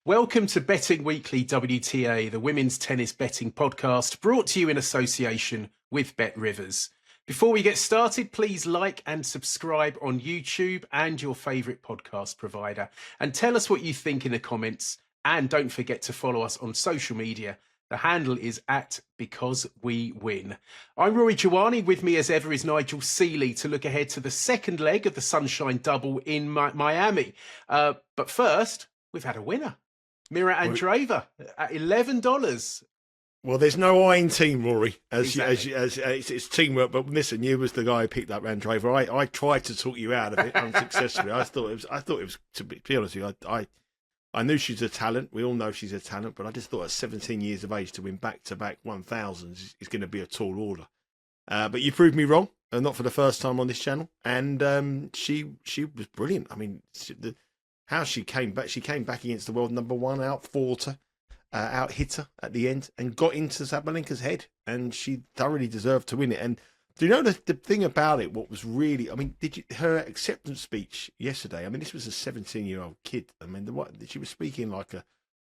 Welcome to Betting Weekly WTA, the women's tennis betting podcast, brought to you in association with Bet Rivers. Before we get started, please like and subscribe on YouTube and your favourite podcast provider. And tell us what you think in the comments. And don't forget to follow us on social media. The handle is @BecauseWeWin. I'm Rory Jiwani. With me as ever is Nigel Seeley to look ahead to the second leg of the Sunshine Double in Miami. But first, we've had a winner. Mirra Andreeva at $11. Well, there's no I in team, Rory, as it's teamwork. But listen, you was the guy who picked up Andreeva. I tried to talk you out of it unsuccessfully. I thought it was to be honest with you. I knew she's a talent. We all know she's a talent, but I just thought at 17 years of age to win back-to-back 1000s is going to be a tall order. But you proved me wrong, and not for the first time on this channel. And she was brilliant. I mean, how she came back against the world number one, out-fought her, out-hit her at the end, and got into Sabalenka's head, and she thoroughly deserved to win it. And do you know the thing about it, what was really, I mean, her acceptance speech yesterday, I mean, this was a 17-year-old kid. I mean, she was speaking like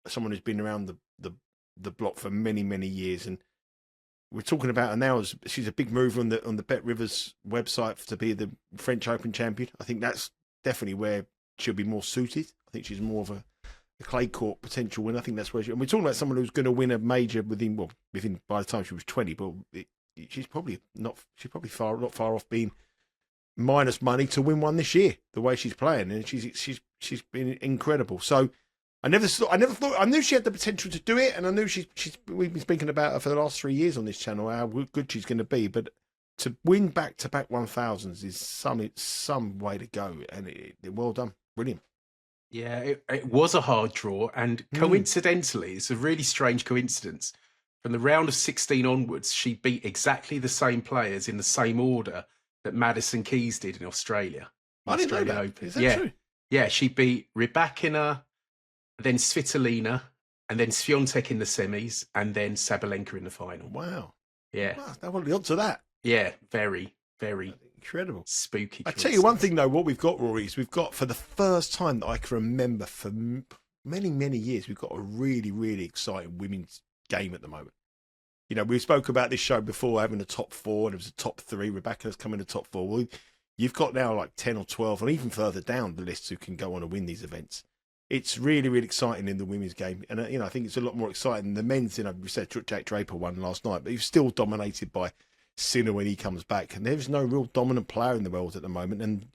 someone who's been around the block for many, many years, and we're talking about her now as she's a big mover on the Bet Rivers website to be the French Open champion. I think that's definitely where she'll be more suited. I think she's more of a clay court potential winner. I think that's where and we're talking about someone who's going to win a major within by the time she was 20, but she's probably not far off being minus money to win one this year, the way she's playing. And she's been incredible. So I never thought, I knew she had the potential to do it, and I knew we've been speaking about her for the last 3 years on this channel, how good she's going to be, but to win back-to-back 1000s is some way to go, and well done. Brilliant. Yeah, it was a hard draw, and coincidentally, it's a really strange coincidence. From the round of 16 onwards, she beat exactly the same players in the same order that Madison Keys did in Australia. I didn't know that. Open. Is that true? Yeah, she beat Rybakina, then Svitolina, and then Swiatek in the semis, and then Sabalenka in the final. Wow. Yeah. Wow, what are the odds of that? Yeah, very, very incredible. Spooky. I tell you one thing, though, what we've got, Rory, is we've got, for the first time that I can remember for many, many years, we've got a really, really exciting women's game at the moment. You know, we spoke about this show before, having a top four, and it was a top three. Rebecca's come in the top four. Well, you've got now like 10 or 12, and even further down the list who can go on and win these events. It's really, really exciting in the women's game. And, I think it's a lot more exciting than the men's. We said Jack Draper won last night, but he's still dominated by Sinner when he comes back, and there's no real dominant player in the world at the moment. And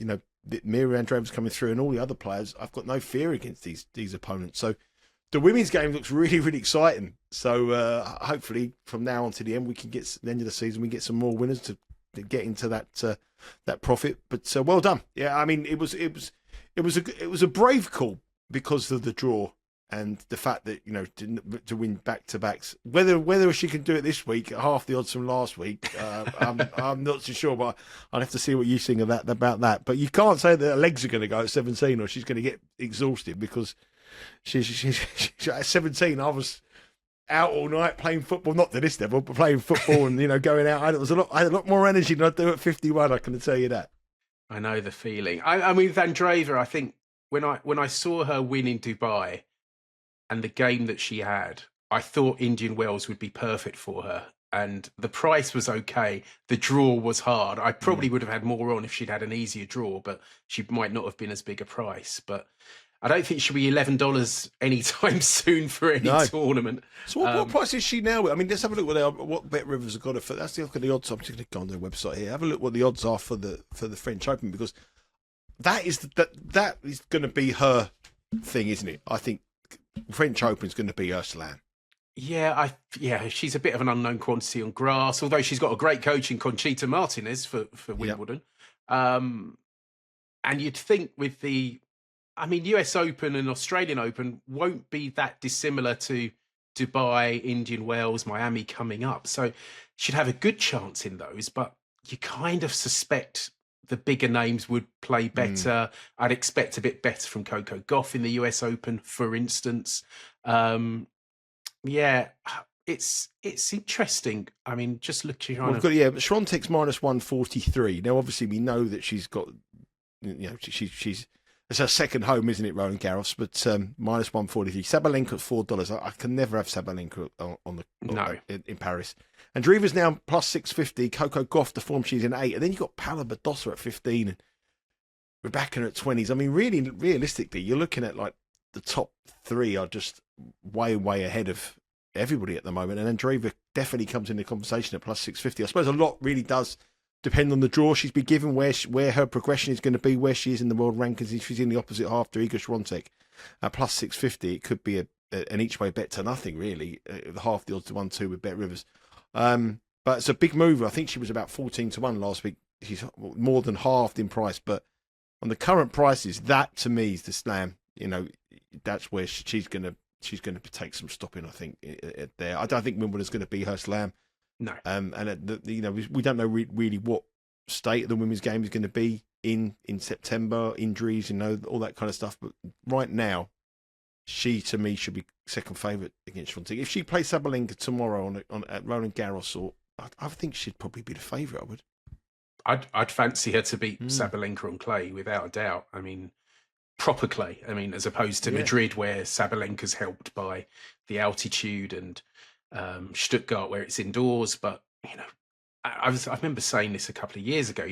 Mirra Andreeva's coming through, and all the other players, I've got no fear against these opponents. So the women's game looks really, really exciting. So hopefully from now on to the end, we can get the end of the season, we get some more winners to get into that profit. But well done. Yeah, I mean, it was a brave call because of the draw. And the fact that, to win back-to-backs, whether she can do it this week, half the odds from last week, I'm not so sure, but I'll have to see what you think about that. But you can't say that her legs are going to go at 17 or she's going to get exhausted, because she's at 17, I was out all night playing football, not to this level, but playing football and, going out. I had a lot more energy than I do at 51, I can tell you that. I know the feeling. I mean, with Andreeva, I think when I saw her win in Dubai, and the game that she had, I thought Indian Wells would be perfect for her. And the price was okay. The draw was hard. I probably would have had more on if she'd had an easier draw, but she might not have been as big a price. But I don't think she'll be $11 anytime soon for any tournament. So what price is she now? I mean, let's have a look what Bet Rivers have got her for. Let's look at the odds. I'm just going to go on their website here. Have a look what the odds are for the French Open, because that is going to be her thing, isn't it? I think French Open's going to be her slam. Yeah, she's a bit of an unknown quantity on grass, although she's got a great coach in Conchita Martinez for Wimbledon. Yep. And you'd think with US Open and Australian Open won't be that dissimilar to Dubai, Indian Wells, Miami coming up. So she'd have a good chance in those, but you kind of suspect the bigger names would play better. I'd expect a bit better from Coco Gauff in the US Open, for instance. It's interesting. I mean, just looking. Swiatek's minus 143. Now, obviously, we know that she's got, she's It's her second home, isn't it, Roland Garros? But minus 143. Sabalenka at $4. I can never have Sabalenka in Paris. Andreeva's now plus 650. Coco Gauff, the form she's in, 8. And then you've got Paula Badosa at 15 and Rebecca at 20s. I mean, really, realistically, you're looking at like the top 3 are just way, way ahead of everybody at the moment. And Andreeva definitely comes in the conversation at plus 650. I suppose a lot really does depend on the draw she's been given, where her progression is going to be, where she is in the world rankings. If she's in the opposite half to Iga Swiatek, plus 650, it could be an each way bet to nothing, really. Half the odds to 1-2 with Bet Rivers. But it's a big move. I think she was about 14-1 last week. She's more than halved in price. But on the current prices, that to me is the slam. You know, that's where she's going to take some stopping, I think, there. I don't think Wimbledon's going to be her slam. No. We don't know really what state the women's game is going to be in September, injuries, all that kind of stuff. But right now, she, to me, should be second favourite against Swiatek. If she plays Sabalenka tomorrow at Roland Garros, I think she'd probably be the favourite, I would. I'd fancy her to beat Sabalenka on clay, without a doubt. I mean, proper clay. I mean, as opposed to Madrid, where Sabalenka's helped by the altitude, and Stuttgart, where it's indoors. But, I remember saying this a couple of years ago,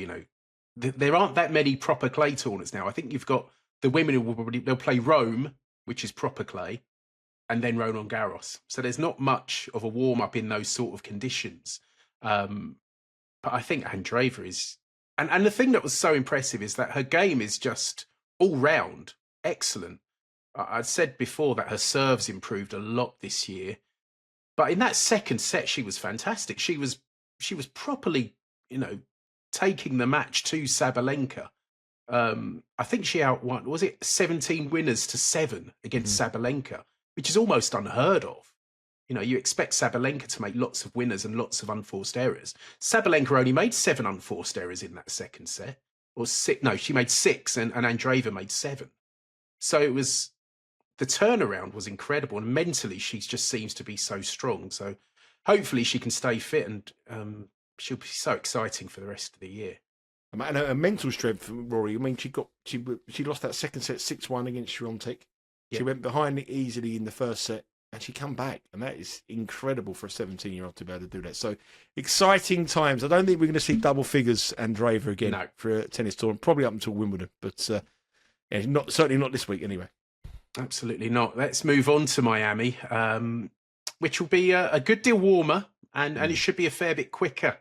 there aren't that many proper clay tournaments now. I think you've got the women who they'll play Rome, which is proper clay, and then Roland Garros. So there's not much of a warm-up in those sort of conditions. But I think Andreeva is... And the thing that was so impressive is that her game is just all-round excellent. I'd said before that her serves improved a lot this year. But in that second set, she was fantastic. She was properly, taking the match to Sabalenka. I think she outwon, was it 17 winners to 7 against Sabalenka, which is almost unheard of. You expect Sabalenka to make lots of winners and lots of unforced errors. Sabalenka only made 7 unforced errors in that second set. Or 6, no, she made 6 and Andreeva made 7. So the turnaround was incredible, and mentally she just seems to be so strong. So hopefully she can stay fit, and she'll be so exciting for the rest of the year. And her mental strength, Rory. I mean, she lost that second set 6-1 against Swiatek. She went behind it easily in the first set, and she come back, and that is incredible for a 17-year-old to be able to do that. So exciting times. I don't think we're going to see double figures Andreeva again for a tennis tournament, probably up until Wimbledon, but certainly not this week anyway. Absolutely not. Let's move on to Miami, which will be a good deal warmer, and it should be a fair bit quicker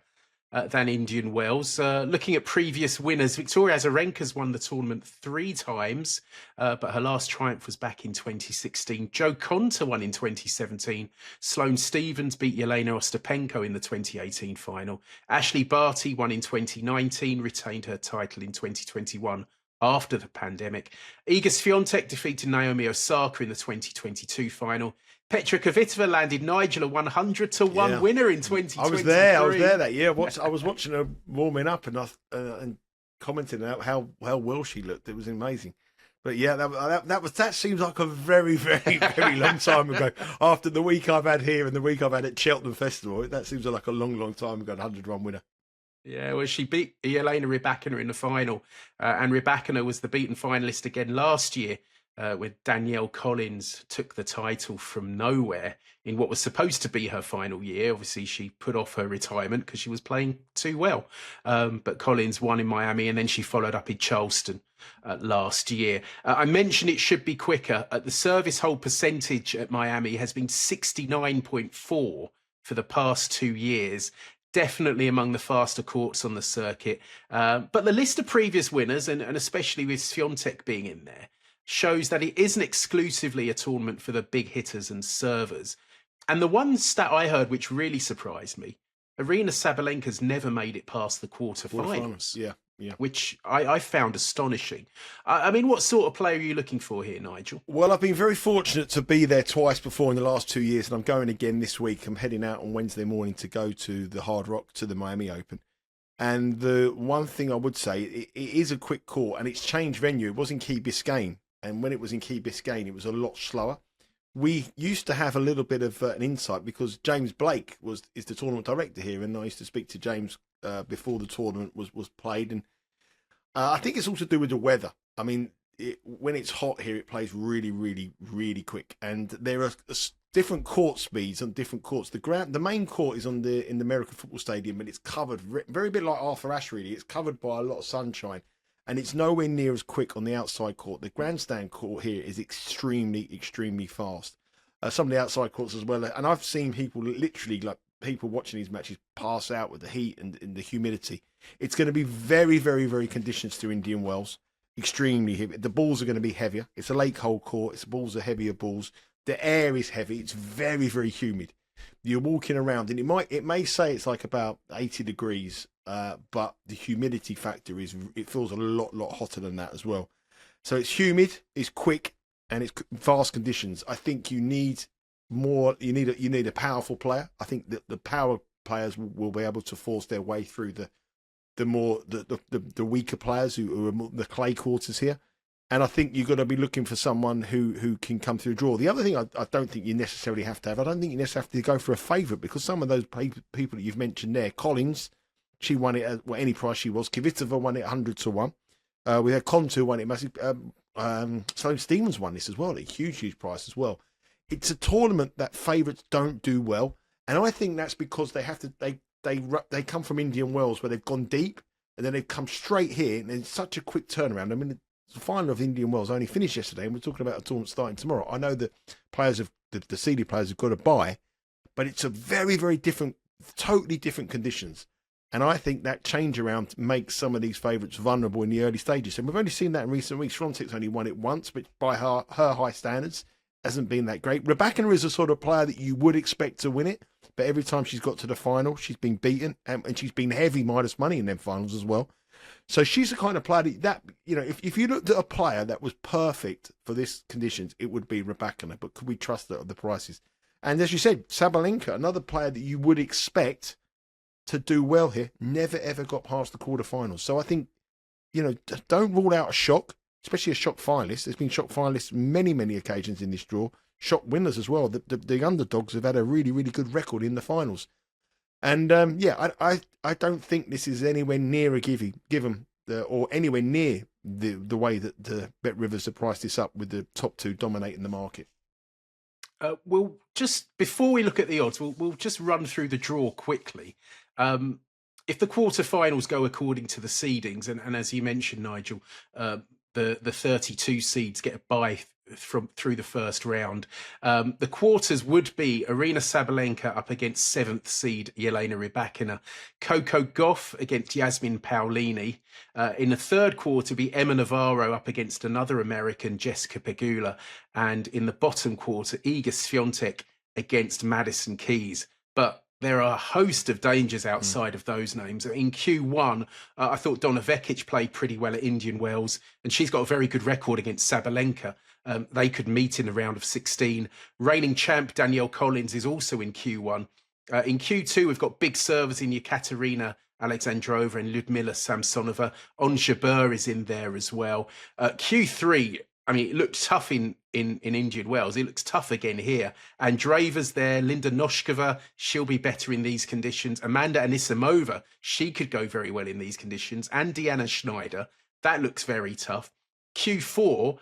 than Indian Wells. Looking at previous winners, Victoria Azarenka's won the tournament 3 times, but her last triumph was back in 2016. Jo Konta won in 2017. Sloane Stephens beat Yelena Ostapenko in the 2018 final. Ashley Barty won in 2019, retained her title in 2021 after the pandemic. Iga Swiatek defeated Naomi Osaka in the 2022 final. Petra Kvitova landed Nigel a 100-1 winner in 2023. I was there that year. I was watching her warming up and commenting out how well she looked. It was amazing. But yeah, that seems like a very, very, very long time ago. After the week I've had here and the week I've had at Cheltenham Festival, that seems like a long, long time ago. 100-1 winner. Yeah, well, she beat Jelena Rybakina in the final, and Rybakina was the beaten finalist again last year, where Danielle Collins took the title from nowhere in what was supposed to be her final year. Obviously, she put off her retirement because she was playing too well. But Collins won in Miami, and then she followed up in Charleston last year. I mentioned it should be quicker. The service hold percentage at Miami has been 69.4 for the past 2 years. Definitely among the faster courts on the circuit. But the list of previous winners, and especially with Swiatek being in there, shows that it isn't exclusively a tournament for the big hitters and servers. And the one stat I heard which really surprised me, Aryna Sabalenka's never made it past the quarterfinals. Yeah. Which I found astonishing. I mean, what sort of player are you looking for here, Nigel? Well, I've been very fortunate to be there twice before in the last 2 years, and I'm going again this week. I'm heading out on Wednesday morning to go to the Hard Rock, to the Miami Open. And the one thing I would say, it is a quick court, and it's changed venue. It was in Key Biscayne, and when it was in Key Biscayne, it was a lot slower. We used to have a little bit of an insight because James Blake is the tournament director here, and I used to speak to James before the tournament was played, and I think it's all to do with the weather. I mean, when it's hot here, it plays really, really, really quick. And there are different court speeds on different courts. The main court is in the American Football Stadium, and it's covered very bit like Arthur Ashe. Really, it's covered by a lot of sunshine, and it's nowhere near as quick on the outside court. The grandstand court here is extremely, extremely fast. Some of the outside courts as well, and I've seen people literally, like people watching these matches, pass out with the heat and the humidity. It's going to be very, very, very conditions to Indian Wells. Extremely heavy. The balls are going to be heavier. It's a lake hole court. Its balls are heavier balls. The air is heavy. It's very, very humid. You're walking around, and it may say it's like about 80 degrees, but the humidity factor it feels a lot hotter than that as well. So it's humid, it's quick, and it's fast conditions. I think you need more. You need a powerful player. I think that the power players will be able to force their way through the weaker players who are the clay quarters here. And I think you've got to be looking for someone who can come through a draw. The other thing I don't think you necessarily have to have, I don't think you necessarily have to go for a favourite, because some of those people that you've mentioned there, Collins, she won it at any price she was. Kvitova won it 100 to 1. We had Kontu won it massive. Sloane Stephens won this as well at a huge price as well. It's a tournament that favourites don't do well, and I think that's because they have to. They come from Indian Wells where they've gone deep, and then they've come straight here, and it's such a quick turnaround. I mean, the final of Indian Wells only finished yesterday, and we're talking about a tournament starting tomorrow. I know that the seeded players have got to buy, but it's a very, very different, totally different conditions. And I think that change around makes some of these favourites vulnerable in the early stages. And we've only seen that in recent weeks. Swiatek's only won it once, but by her high standards, hasn't been that great. Rybakina is a sort of player that you would expect to win it, but every time she's got to the final, she's been beaten, and she's been heavy minus money in them finals as well. So she's the kind of player that if you looked at a player that was perfect for this conditions, it would be Rybakina. But could we trust the prices? And as you said, Sabalenka, another player that you would expect to do well here, never ever got past the quarterfinals. So I think, don't rule out a shock, especially a shock finalist. There's been shock finalists many occasions in this draw, shock winners as well. The underdogs have had a really, really good record in the finals. And I don't think this is anywhere near a given or anywhere near the way that the Bet Rivers have priced this up, with the top two dominating the market. We'll just, before we look at the odds, we'll just run through the draw quickly. If the quarterfinals go according to the seedings, and as you mentioned, Nigel, the 32 seeds get a bye through the first round. The quarters would be Aryna Sabalenka up against 7th seed Jelena Rybakina, Coco Gauff against Yasmin Paolini. In the third quarter, be Emma Navarro up against another American, Jessica Pegula, and in the bottom quarter, Iga Swiatek against Madison Keys. But there are a host of dangers outside of those names. In Q1, I thought Donna Vekic played pretty well at Indian Wells, and she's got a very good record against Sabalenka. They could meet in the round of 16. Reigning champ Danielle Collins is also in Q1. In Q2, we've got big servers in Yekaterina Alexandrova and Lyudmila Samsonova. Ons Jabeur is in there as well. Q3, I mean, it looked tough in Indian Wells. It looks tough again here. Andreeva's there. Linda Noskova, she'll be better in these conditions. Amanda Anisimova, she could go very well in these conditions. And Deanna Schneider, that looks very tough. Q4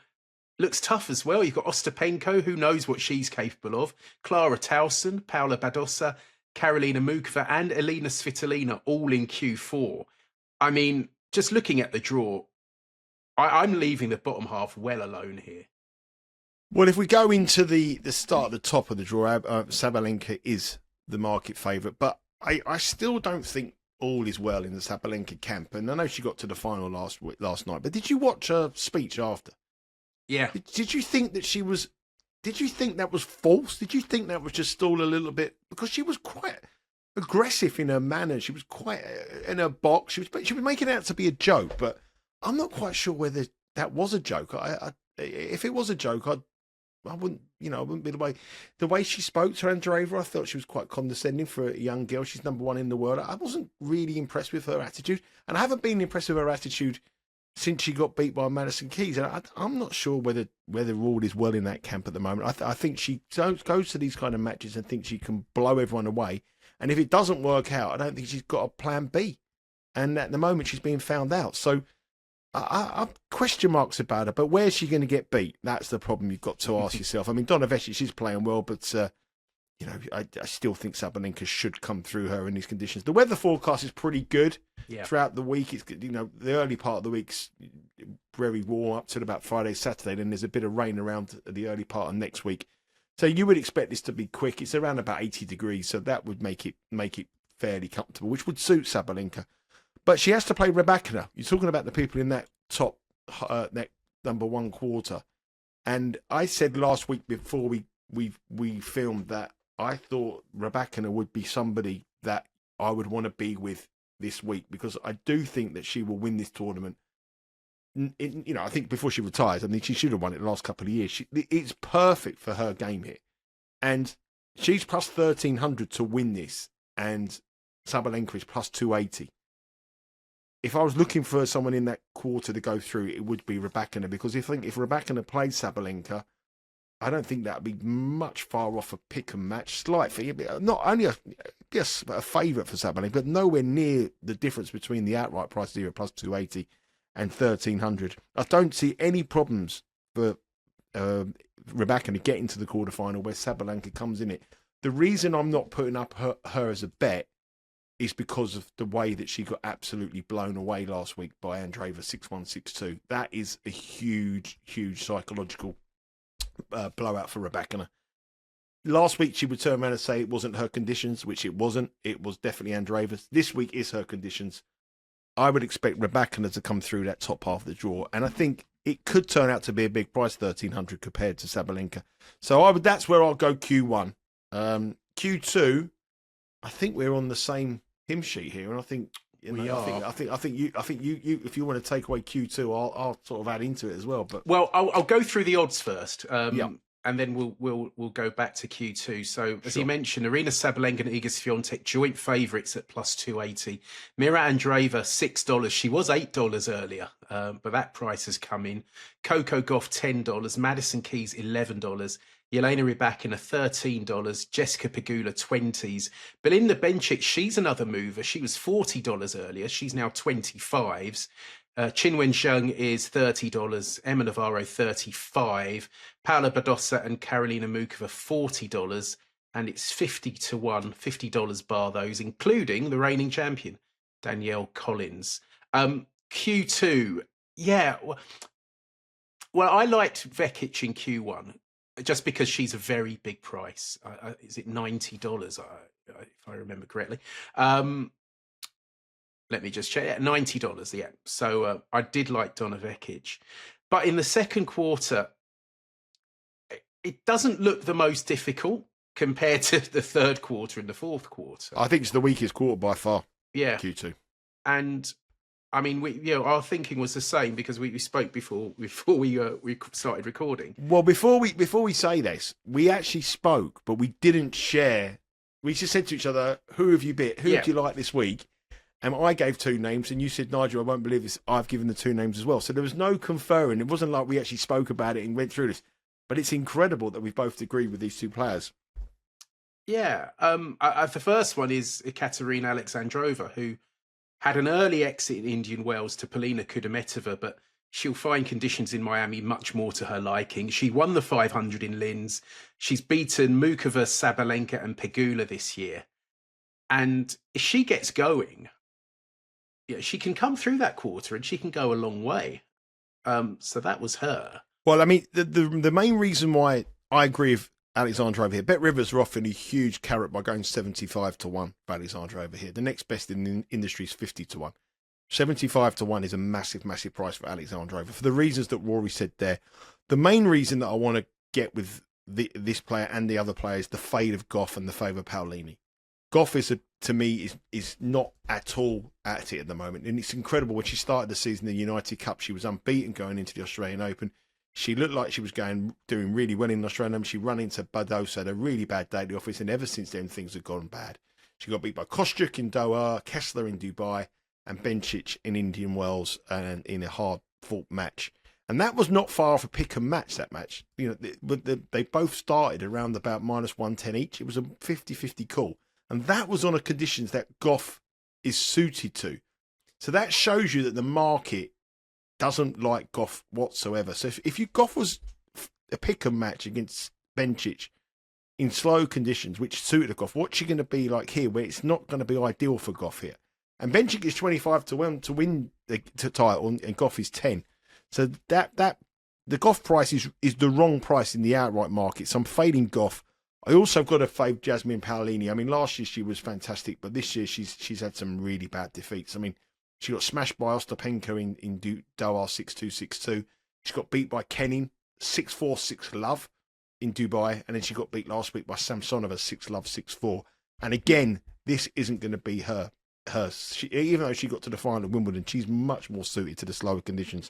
looks tough as well. You've got Ostapenko, who knows what she's capable of. Clara Towson, Paula Badosa, Karolina Mukova, and Elina Svitolina all in Q4. I mean, just looking at the draw, I'm leaving the bottom half well alone here. Well, if we go into the start at the top of the draw, Sabalenka is the market favourite, but I still don't think all is well in the Sabalenka camp. And I know she got to the final last night, but did you watch her speech after? Yeah. Did you think that she was? Did you think that was false? Did you think that was just all a little bit? Because she was quite aggressive in her manner. She was quite in her box. She was making it out to be a joke, but I'm not quite sure whether that was a joke. If it was a joke, I wouldn't be the way she spoke to Andreeva. I thought she was quite condescending for a young girl. She's number one in the world. I wasn't really impressed with her attitude, and I haven't been impressed with her attitude since she got beat by Madison Keys. And I'm not sure whether all is well in that camp at the moment. I think she goes to these kind of matches and thinks she can blow everyone away. And if it doesn't work out, I don't think she's got a plan B. And at the moment, she's being found out. So I question marks about her, but where's she going to get beat? That's the problem you've got to ask yourself. I mean, Donna Vekic, she's playing well, but I still think Sabalenka should come through her in these conditions. The weather forecast is pretty good throughout the week. It's the early part of the week's very warm up till about Friday, Saturday. Then there's a bit of rain around the early part of next week. So you would expect this to be quick. It's around about 80 degrees, so that would make it fairly comfortable, which would suit Sabalenka. But she has to play Rybakina. You're talking about the people in that top that number one quarter. And I said last week before we filmed that I thought Rybakina would be somebody that I would want to be with this week, because I do think that she will win this tournament. I think before she retires, I mean, she should have won it the last couple of years. It's perfect for her game here. And she's plus 1,300 to win this, and Sabalenka is plus 280. If I was looking for someone in that quarter to go through, it would be Rybakina, because if Rybakina played Sabalenka, I don't think that would be much far off a pick and match. Slightly, not only a favourite for Sabalenka, but nowhere near the difference between the outright price here at plus 280 and 1,300. I don't see any problems for Rybakina getting to the quarterfinal where Sabalenka comes in it. The reason I'm not putting up her as a bet is because of the way that she got absolutely blown away last week by Andreeva 6-1, 6-2. That is a huge, huge psychological blowout for Rybakina. Last week she would turn around and say it wasn't her conditions, which it wasn't. It was definitely Andreeva's. This week is her conditions. I would expect Rybakina to come through that top half of the draw, and I think it could turn out to be a big price, 1,300 compared to Sabalenka. So that's where I'll go Q1. Q2, I think we're on the same hymn sheet here, and I think we are. I think you if you want to take away Q2, I'll sort of add into it as well. But I'll go through the odds first. And then we'll go back to Q2. So as you mentioned, Aryna Sabalenka and Iga Swiatek joint favourites at plus 280. Mirra Andreeva $6. She was $8 earlier, but that price has come in. Coco Gauff $10. Madison Keys $11. Jelena Rybakina $13. Jessica Pegula $20s. Belinda Bencic, she's another mover. She was $40 earlier. She's now $25s. Qinwen Zheng is $30, Emma Navarro $35, Paula Badosa and Karolina Mukova $40, and it's 50-1, $50 bar those, including the reigning champion, Danielle Collins. Q2, well, I liked Vekic in Q1, just because she's a very big price. Is it $90, if I remember correctly? Let me just check. $90, yeah. So I did like Donna Vekic. But in the second quarter, it doesn't look the most difficult compared to the third quarter and the fourth quarter. I think it's the weakest quarter by far. Yeah. Q2. And I mean, our thinking was the same, because we spoke before we started recording. Well, before we say this, we actually spoke, but we didn't share. We just said to each other, "Who have you bet? Who do you like this week?" And I gave two names, and you said, "Nigel, I won't believe this. I've given the two names as well." So there was no conferring. It wasn't like we actually spoke about it and went through this. But it's incredible that we both agreed with these two players. Yeah. The first one is Ekaterina Alexandrova, who had an early exit in Indian Wells to Polina Kudermetova, but she'll find conditions in Miami much more to her liking. She won the 500 in Linz. She's beaten Mukova, Sabalenka and Pegula this year. And if she gets going, she can come through that quarter and she can go a long way. So that was her. Well, I mean, the main reason why I agree with Alexandrova here, Bet Rivers are offering a huge carrot by going 75-1 for Alexandrova here. The next best in the industry is 50-1. 75-1 is a massive, massive price for Alexandrova for the reasons that Rory said there. The main reason that I want to get with this player and the other players, the fade of Gauff and the favour of Paolini. Gauff to me is not at all at it at the moment, and it's incredible. When she started the season in the United Cup, she was unbeaten going into the Australian Open. She looked like she was doing really well in the Australian Open. She ran into Badosa, had a really bad day at the office, and ever since then things have gone bad. She got beat by Kostyuk in Doha, Kessler in Dubai, and Bencic in Indian Wells, and in a hard-fought match. And that was not far off a pick and match, that match. They both started around about minus 110 each. It was a 50-50 call. And that was on a conditions that Gauff is suited to. So that shows you that the market doesn't like Goff whatsoever. So if Goff was a pick-em match against Bencic in slow conditions, which suited Goff, what's she going to be like here, where it's not going to be ideal for Goff here? And Bencic is 25 to 1 to win the title, and Goff is 10. So that the Goff price is the wrong price in the outright market. So I'm fading Goff. I also got to fade Jasmine Paolini. I mean, last year she was fantastic, but this year she's had some really bad defeats. I mean, she got smashed by Ostapenko in Doha 6-2, 6-2. She got beat by Kenin 6-4, 6-love in Dubai, and then she got beat last week by Samsonova 6-love, 6-4. And again, this isn't going to be her. Even though she got to the final of Wimbledon, she's much more suited to the slower conditions.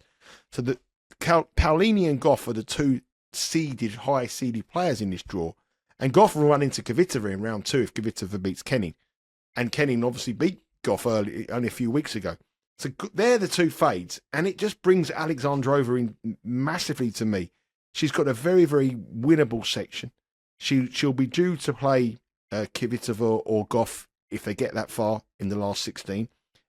So the Paolini and Goff are the two high seeded players in this draw, and Goff will run into Kvitova in round 2 if Kvitova beats Kenin, and Kenin obviously beat Goff only a few weeks ago. So they're the two fades, and it just brings Alexandrova in massively to me. She's got a very, very winnable section. She'll be due to play Kvitova or Goff if they get that far in the last 16.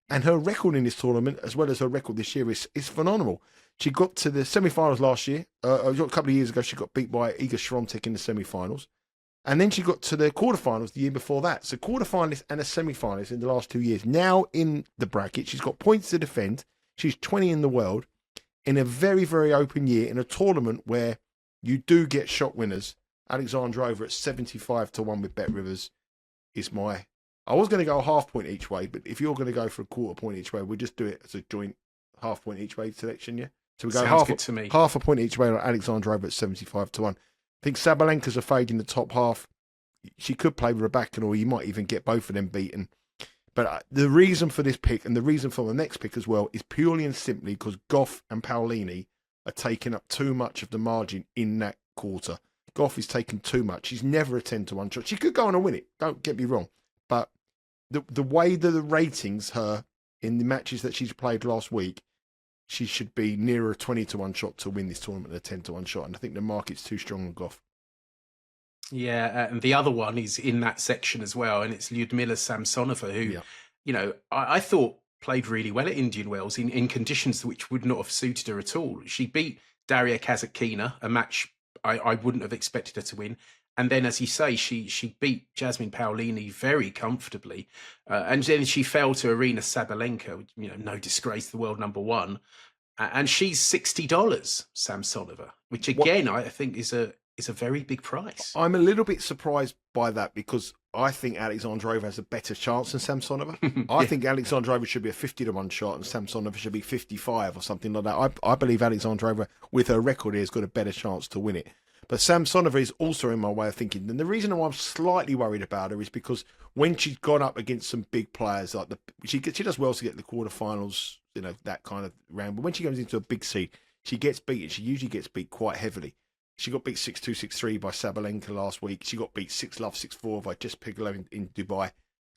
And her record in this tournament, as well as her record this year, is phenomenal. She got to the semi-finals last year. A couple of years ago, she got beat by Iga Świątek in the semi-finals. And then she got to the quarterfinals the year before that. So quarterfinalists and a semi-finalist in the last 2 years. Now in the bracket, she's got points to defend. She's 20 in the world in a very, very open year in a tournament where you do get shot winners. Alexandrova at 75 to 1 with Bet Rivers is my... I was going to go a half point each way, but if you're going to go for a quarter point each way, we'll just do it as a joint half point each way selection, yeah? So we go half a point each way on Alexandrova at 75 to 1. I think Sabalenka's a fade in the top half. She could play Rybakina, or you might even get both of them beaten. But the reason for this pick, and the reason for the next pick as well, is purely and simply because Goff and Paolini are taking up too much of the margin in that quarter. Goff is taking too much. She's never a 10 to 1 shot. She could go on and win it, don't get me wrong. But the way that the ratings her in the matches that she's played last week, she should be nearer a 20 to 1 shot to win this tournament than a 10 to 1 shot. And I think the market's too strong on Goff. Yeah, and the other one is in that section as well, and it's Lyudmila Samsonova, who, you know, I thought played really well at Indian Wells in conditions which would not have suited her at all. She beat Daria Kasatkina, a match I wouldn't have expected her to win. And then, as you say, she beat Jasmine Paolini very comfortably. And then she fell to Arina Sabalenka, you know, no disgrace, the world number one. And she's $60, Samsonova, which again, I think is a very big price. I'm a little bit surprised by that because I think Alexandrova has a better chance than Samsonova. I think Alexandrova should be a 50 to 1 shot and Samsonova should be 55 or something like that. I believe Alexandrova, with her record here, has got a better chance to win it. But Samsonova is also in my way of thinking. And the reason why I'm slightly worried about her is because when she's gone up against some big players, like she does well to get the quarterfinals, you know, that kind of round. But when she goes into a big seed, she gets beaten. She usually gets beat quite heavily. She got beat 6-2, 6-3 by Sabalenka last week. She got beat 6-love, 6-4 by Jessica Pegula in Dubai.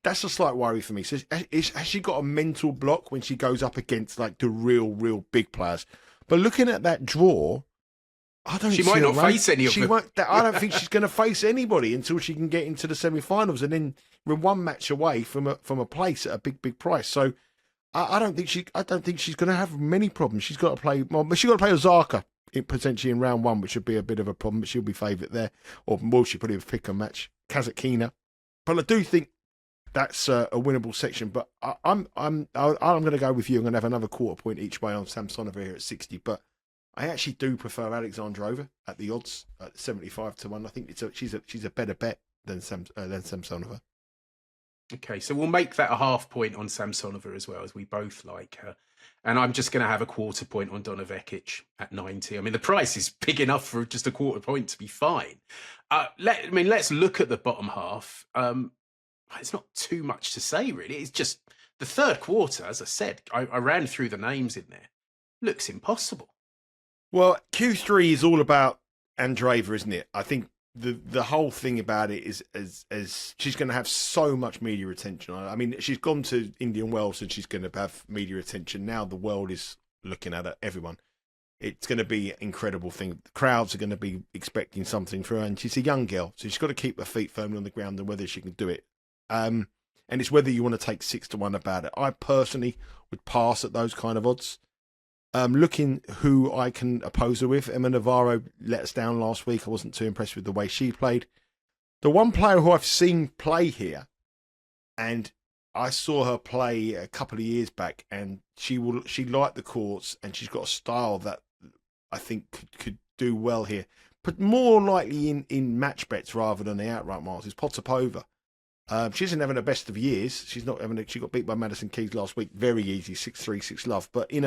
That's a slight worry for me. So has she got a mental block when she goes up against like the real big players? But looking at that draw, she might not face any of them. I don't think she's going to face anybody until she can get into the semi-finals, and then we're one match away from a place at a big price. So I don't think she's going to have many problems. She's got to play. Well, she's got to play Osaka potentially in round 1, which would be a bit of a problem. But she'll be favourite there, or will she probably pick a match Kazatkina? But I do think that's a winnable section. But I'm going to go with you. I'm going to have another quarter point each way on Samsonova here at 60, but I actually do prefer Alexandrova at the odds at 75 to 1. I think she's a better bet than Samsonova. Okay, so we'll make that a half point on Samsonova as well, as we both like her. And I'm just going to have a quarter point on Donna Vekic at 90. I mean, the price is big enough for just a quarter point to be fine. Let's look at the bottom half. It's not too much to say, really. It's just the third quarter, as I said, I ran through the names in there. Looks impossible. Well, Q3 is all about Andreeva, isn't it? I think the whole thing about it is as she's going to have so much media attention. I mean, she's gone to Indian Wells and she's going to have media attention. Now the world is looking at her, everyone. It's going to be an incredible thing. The crowds are going to be expecting something from her, and she's a young girl, so she's got to keep her feet firmly on the ground and whether she can do it. And it's whether you want to take 6 to 1 about it. I personally would pass at those kind of odds. Looking who I can oppose her with. Emma Navarro let us down last week. I wasn't too impressed with the way she played. The one player who I've seen play here, and I saw her play a couple of years back, and she liked the courts, and she's got a style that I think could do well here. But more likely in match bets rather than the outright miles is Potapova. She isn't having the best of years. She got beat by Madison Keys last week. Very easy, 6-3, 6-love. But in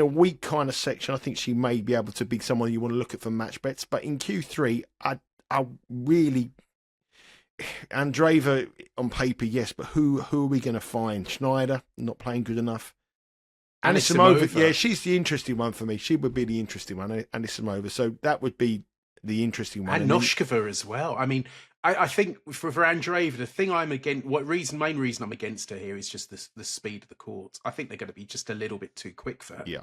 a weak kind of section, I think she may be able to be someone you want to look at for match bets. But in Q3, I really... Andreeva on paper, yes, but who are we going to find? Schneider, not playing good enough. Anisimova, yeah, she's the interesting one for me. She would be the interesting one, Anisimova. So that would be the interesting one. And Noskova as well. I mean, I think for Andreeva, the thing I'm against, main reason I'm against her here is just the speed of the courts. I think they're going to be just a little bit too quick for her. Yeah.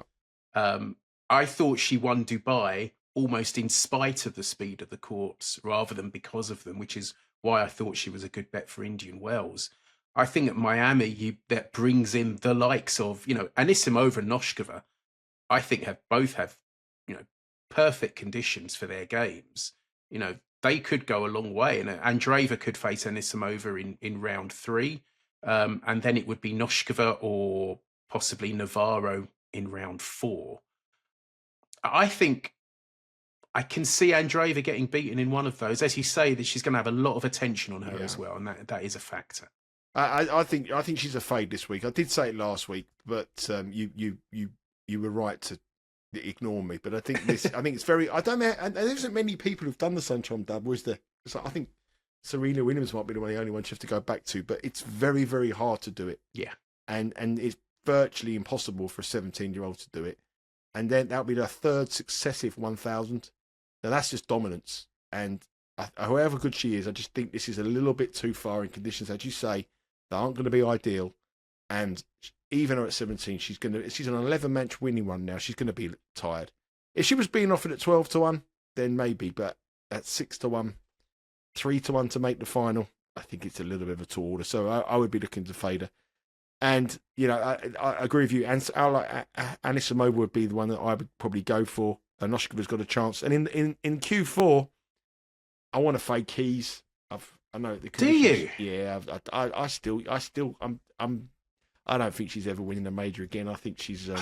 I thought she won Dubai almost in spite of the speed of the courts rather than because of them, which is why I thought she was a good bet for Indian Wells. I think at Miami, that brings in the likes of, Anisimova and Noskova, I think both have, perfect conditions for their games. They could go a long way. And Andreeva could face Anisimova in round 3. And then it would be Noskova or possibly Navarro in round 4. I think I can see Andreeva getting beaten in one of those. As you say, that she's going to have a lot of attention on her as well. And that is a factor. I think she's a fade this week. I did say it last week, but you were right to ignore me. But I think it's very. I don't know. There isn't many people who've done the Sunshine Double. Is there? I think Serena Williams might be the only one you have to go back to. But it's very, very hard to do it. Yeah. And it's virtually impossible for a 17-year-old to do it. And then that'll be their third successive 1,000. Now that's just dominance. And however good she is, I just think this is a little bit too far in conditions, as you say, that aren't going to be ideal. And even at 17, she's an 11-match winning run now. She's going to be tired. If she was being offered at 12-1, then maybe. But at 6-1, 3-1 to make the final, I think it's a little bit of a tall order. So I would be looking to fade her. And, I agree with you. And Anisimova would be the one that I would probably go for. Noshkova's got a chance. And in Q4, I want to fade Keys. I know the conditions. Do you? Yeah, I don't think she's ever winning a major again. I think she's had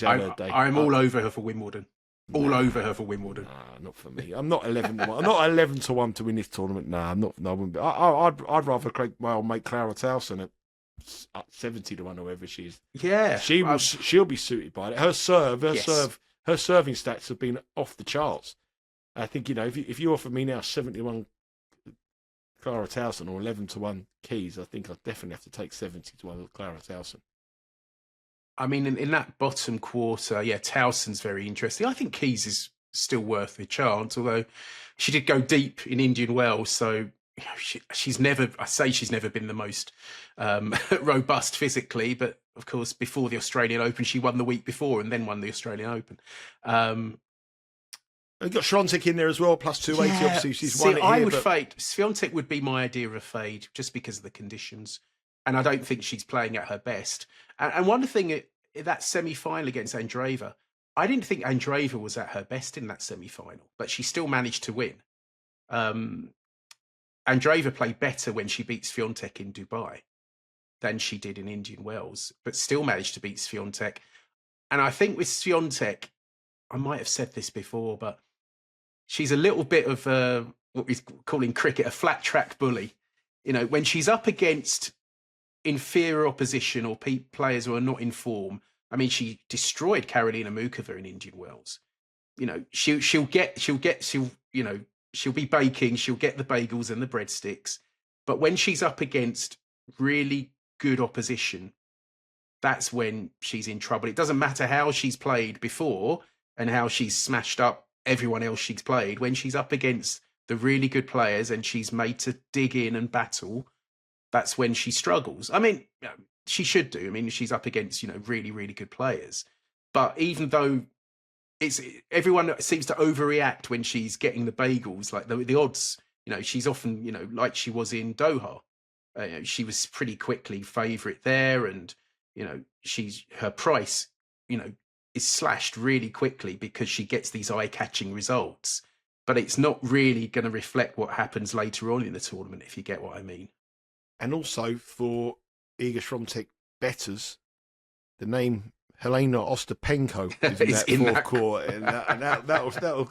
her day. I'm all over her for Wimbledon. All over her for Wimbledon. Nah, not for me. I'm not 11-1. I'm not 11-1 to win this tournament. Nah, I'm not. No, I wouldn't be. I'd rather make Clara Towson at 70-1 or whoever she is. Yeah, she'll be suited by it. Her serving stats have been off the charts. I think if you offer me now 71 Clara Towson or 11-1 Keys, I think I'd definitely have to take 70-1 Clara Towson. I mean, in that bottom quarter, Towson's very interesting. I think Keys is still worth a chance, although she did go deep in Indian Wells, so she's never been the most robust physically, but of course, before the Australian Open, she won the week before and then won the Australian Open. You've got Swiatek in there as well, plus 280. Obviously, she's won it here. I would fade. Swiatek would be my idea of a fade, just because of the conditions. And I don't think she's playing at her best. And one thing, that semi-final against Andreeva, I didn't think Andreeva was at her best in that semi-final, but she still managed to win. Andreeva played better when she beat Swiatek in Dubai than she did in Indian Wells, but still managed to beat Swiatek. And I think with Swiatek, I might have said this before, but she's a little bit of what we call in cricket a flat track bully. When she's up against inferior opposition or players who are not in form. I mean, she destroyed Karolina Mukova in Indian Wells. She'll be baking, she'll get the bagels and the breadsticks. But when she's up against really good opposition, that's when she's in trouble. It doesn't matter how she's played before and how she's smashed up everyone else she's played. When she's up against the really good players and she's made to dig in and battle, that's when she struggles. I mean, she should do. I mean, she's up against, really, really good players. But even though everyone seems to overreact when she's getting the bagels, like the odds, she's often, like she was in Doha. She was pretty quickly favourite there, and her price is slashed really quickly because she gets these eye-catching results. But it's not really going to reflect what happens later on in the tournament, if you get what I mean. And also for Iga Świątek bettors, the name Helena Ostapenko is in that fourth court, and that'll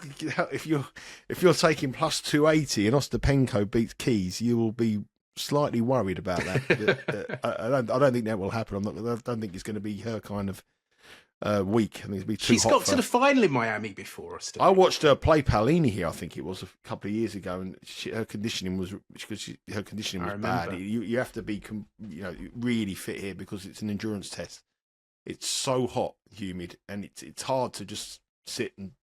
if you're taking plus 280 and Ostapenko beats Keys, you will be slightly worried about that. I don't think that will happen. I don't think it's going to be her kind of week. I think it'll be too hot. She's got to the final in Miami before us. I watched her play Paolini here. I think it was a couple of years ago, and her conditioning was bad. You have to be really fit here because it's an endurance test. It's so hot, humid, and it's hard to just sit and.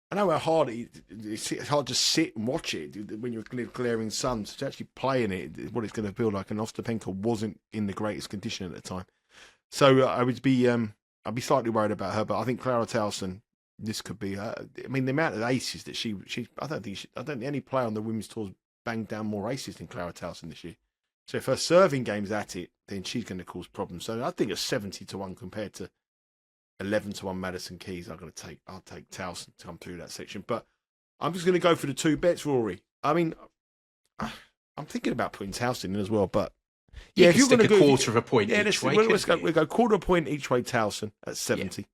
I know how hard it's hard to sit and watch it when you're glaring sun. So to actually playing it, what it's going to feel like. And Ostapenko wasn't in the greatest condition at the time, so I would be. I'd be slightly worried about her, but I think Clara Towson, this could be her. I mean, the amount of aces that she I don't think any player on the women's tour's banged down more aces than Clara Towson this year. So if her serving game's at it, then she's going to cause problems. So I think a 70-1 compared to 11-1 Madison Keys. I'll take Towson to come through that section. But I'm just going to go for the two bets, Rory. I mean, I'm thinking about putting Towson in as well, but yeah, if you're going to go quarter of a point each way, we'll go quarter of a point each way. Towson at 70. Yeah.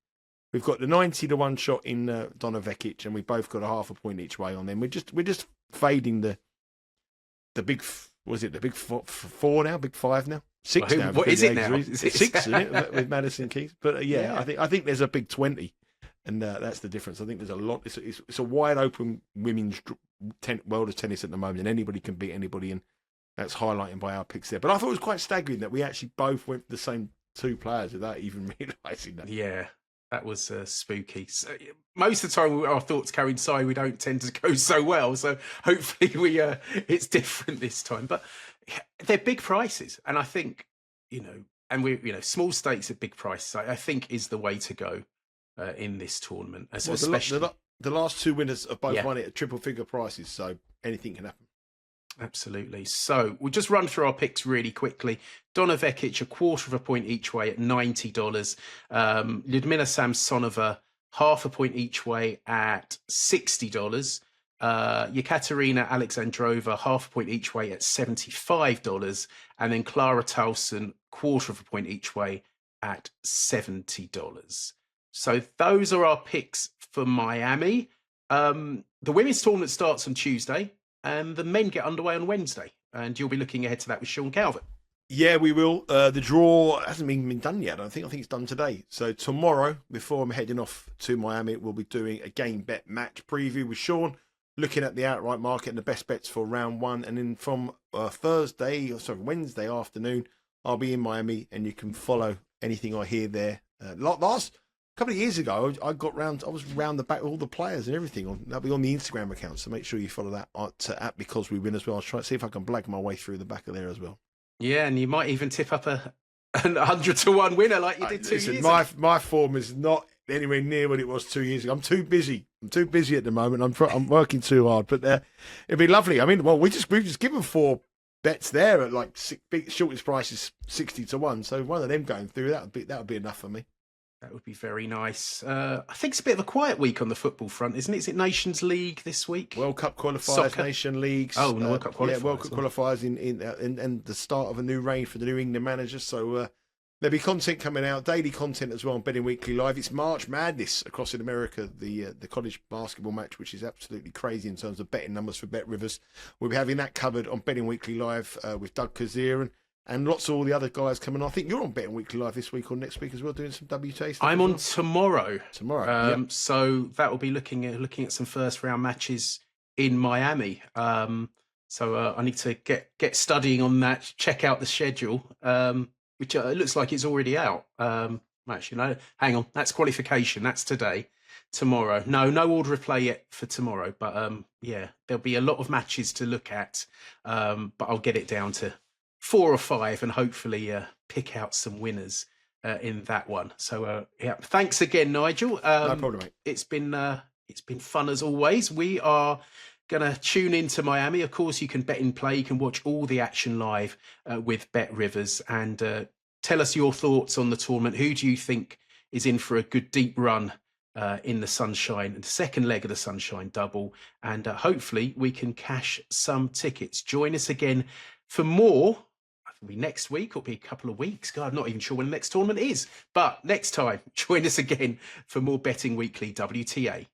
We've got the 90-1 shot in Donna Vekic, and we both got a half a point each way on them. We're just fading the big. Was it the big four now? Big five now? Six now? What is it now? It's 6, isn't it, with Madison Keys? But yeah, I think there's a big 20, and that's the difference. I think there's a lot. It's a wide open women's world of tennis at the moment, and anybody can beat anybody, and that's highlighted by our picks there. But I thought it was quite staggering that we actually both went for the same two players without even realising that. Yeah, that was spooky. So, most of the time, our thoughts coincide. We don't tend to go so well. So hopefully, it's different this time. But they're big prices, and I think and small stakes at big prices. I think is the way to go in this tournament. Especially the last two winners have both won it at triple figure prices. So anything can happen. Absolutely. So we'll just run through our picks really quickly. Donna Vekic, a quarter of a point each way at $90. Lyudmila Samsonova, half a point each way at $60. Yekaterina Alexandrova, half a point each way at $75. And then Clara Towson, quarter of a point each way at $70. So those are our picks for Miami. The women's tournament starts on Tuesday. And the men get underway on Wednesday. And you'll be looking ahead to that with Sean Calvert. Yeah, we will. The draw hasn't been done yet, I think it's done today. So tomorrow, before I'm heading off to Miami, we'll be doing a game bet match preview with Sean, looking at the outright market and the best bets for round one. And then from Wednesday afternoon, I'll be in Miami, and you can follow anything I hear there. Last couple of years ago, I was round the back with all the players and everything. That'll be on the Instagram account, so make sure you follow that at Because We Win as well. I'll try to see if I can blag my way through the back of there as well. Yeah, and you might even tip up a 100-1 winner like you did 2 years ago. My form is not anywhere near what it was 2 years ago. I'm too busy. At the moment. I'm working too hard, but it'd be lovely. I mean, we've just given 4 bets there at like shortest prices 60-1. So one of them going through that would be enough for me. That would be very nice. I think it's a bit of a quiet week on the football front, isn't it? Is it Nations League this week? World Cup qualifiers, Soccer. Nation Leagues. Oh, no, World Cup qualifiers. Yeah, World Cup qualifiers in the start of a new reign for the New England manager. So there'll be content coming out, daily content as well on Betting Weekly Live. It's March Madness across in America, the college basketball match, which is absolutely crazy in terms of betting numbers for Bet Rivers. We'll be having that covered on Betting Weekly Live with Doug Kazir and lots of all the other guys coming on. I think you're on Betting Weekly Live this week or next week as well, doing some WTA stuff. I'm on tomorrow. Tomorrow. So that will be looking at some first round matches in Miami. So I need to get studying on that. Check out the schedule, which it looks like it's already out. Actually, no, hang on. That's qualification. That's today. Tomorrow. No order of play yet for tomorrow. But there'll be a lot of matches to look at. But I'll get it down to 4 or 5 and hopefully pick out some winners in that one. So thanks again, Nigel. No problem, mate. It's been fun as always. We are going to tune into Miami. Of course, you can bet in play. You can watch all the action live with Bet Rivers and tell us your thoughts on the tournament. Who do you think is in for a good deep run in the Sunshine, the second leg of the Sunshine Double, and hopefully we can cash some tickets. Join us again for more. It'll be next week, it'll be a couple of weeks. God, I'm not even sure when the next tournament is, but next time, join us again for more Betting Weekly WTA.